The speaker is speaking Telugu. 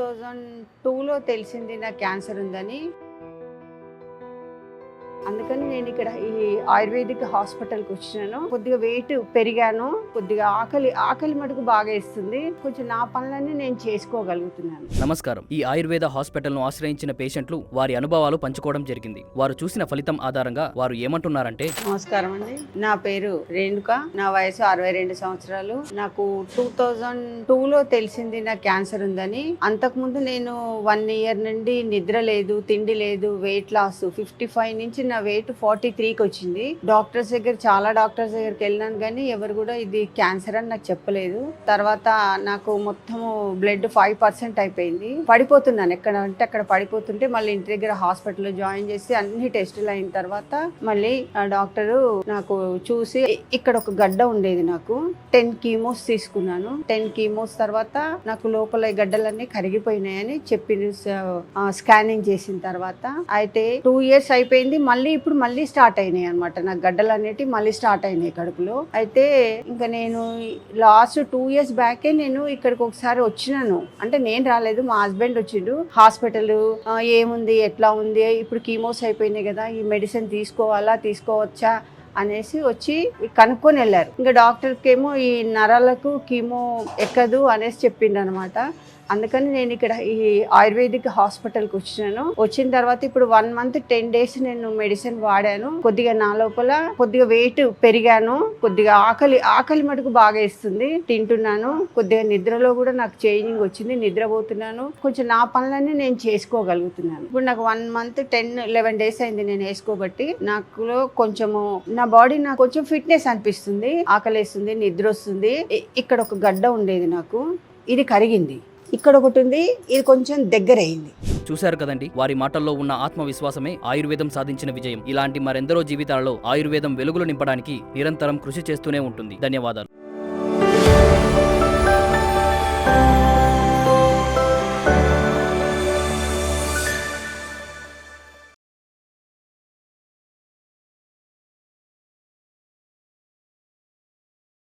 2002లో తెలిసింది నాకు క్యాన్సర్ ఉందని. అందుకని నేను ఇక్కడ ఈ ఆయుర్వేదిక్ హాస్పిటల్కి వచ్చినాను. కొద్దిగా వెయిట్ పెరిగాను, కొద్దిగా ఆకలి మటుకు బాగా ఇస్తుంది. కొంచెం నా పనులన్నీ నేను చేసుకోగలుగుతున్నాను. నమస్కారం. ఈ ఆయుర్వేద హాస్పిటల్ ను ఆశ్రయించిన పేషెంట్లు వారి అనుభవాలు పంచుకోవడం జరిగింది. వారు చూసిన ఫలితం ఆధారంగా వారు ఏమంటున్నారంటే, నమస్కారం అండి, నా పేరు రేణుక, నా వయసు 62 సంవత్సరాలు. నాకు 2002లో తెలిసింది నాకు క్యాన్సర్ ఉందని. అంతకుముందు నేను 1 ఇయర్ నుండి నిద్ర లేదు, తిండి లేదు, వెయిట్ లాస్ 55 నుంచి నా వెయిట్ 43కి వచ్చింది. చాలా డాక్టర్స్ దగ్గరికి వెళ్ళినాను కానీ ఎవరు కూడా ఇది క్యాన్సర్ అని నాకు చెప్పలేదు. తర్వాత నాకు మొత్తము బ్లడ్ 5% అయిపోయింది. పడిపోతున్నాను, ఎక్కడ అంటే అక్కడ పడిపోతుంటే మళ్ళీ ఇంటి దగ్గర హాస్పిటల్లో జాయిన్ చేసి అన్ని టెస్టులు అయిన తర్వాత మళ్ళీ ఆ డాక్టరు నాకు చూసి ఇక్కడ ఒక గడ్డ ఉండేది, నాకు 10 కీమోస్ తీసుకున్నాను. 10 కీమోస్ తర్వాత నాకు లోపల ఈ గడ్డలన్నీ కరిగిపోయినాయని చెప్పింది. స్కానింగ్ చేసిన తర్వాత అయితే 2 ఇయర్స్ అయిపోయింది. ఇప్పుడు మళ్ళీ స్టార్ట్ అయినాయి అనమాట. నాకు గడ్డలు అనేవి మళ్ళీ స్టార్ట్ అయినాయి కడుపులో. అయితే ఇంకా నేను లాస్ట్ 2 ఇయర్స్ బ్యాకే నేను ఇక్కడికి ఒకసారి వచ్చినాను. అంటే నేను రాలేదు, మా హస్బెండ్ వచ్చిండు. హాస్పిటల్ ఏముంది, ఎట్లా ఉంది, ఇప్పుడు కీమోస్ అయిపోయినాయి కదా, ఈ మెడిసిన్ తీసుకోవచ్చా అనేసి వచ్చి కనుక్కొని వెళ్ళారు. ఇంకా డాక్టర్కి ఏమో ఈ నరాలకు కీమో ఎక్కదు అనేసి చెప్పిండు అనమాట. అందుకని నేను ఇక్కడ ఈ ఆయుర్వేదిక్ హాస్పిటల్కి వచ్చిన తర్వాత ఇప్పుడు 1 మంత్ 10 డేస్ నేను మెడిసిన్ వాడాను. కొద్దిగా నా లోపల కొద్దిగా వెయిట్ పెరిగాను, కొద్దిగా ఆకలి మటుకు బాగా ఇస్తుంది, తింటున్నాను. కొద్దిగా నిద్రలో కూడా నాకు చేంజింగ్ వచ్చింది, నిద్రపోతున్నాను. కొంచెం నా పనులన్నీ నేను చేసుకోగలుగుతున్నాను. ఇప్పుడు నాకు 1 మంత్ 10-11 డేస్ అయింది నేను వేసుకోబట్టి. నాకు కొంచెము నా బాడీ నాకు కొంచెం ఫిట్నెస్ అనిపిస్తుంది, ఆకలేస్తుంది, నిద్ర వస్తుంది. ఇక్కడ ఒక గడ్డ ఉండేది నాకు, ఇది కరిగింది. ఇక్కడ ఒకటి ఉంది, ఇది కొంచెం దగ్గర అయింది. చూశారు కదండి, వారి మాటల్లో ఉన్న ఆత్మవిశ్వాసమే ఆయుర్వేదం సాధించిన విజయం. ఇలాంటి మరెందరో జీవితాలలో ఆయుర్వేదం వెలుగులు నింపడానికి నిరంతరం కృషి చేస్తూనే ఉంటుంది. ధన్యవాదాలు.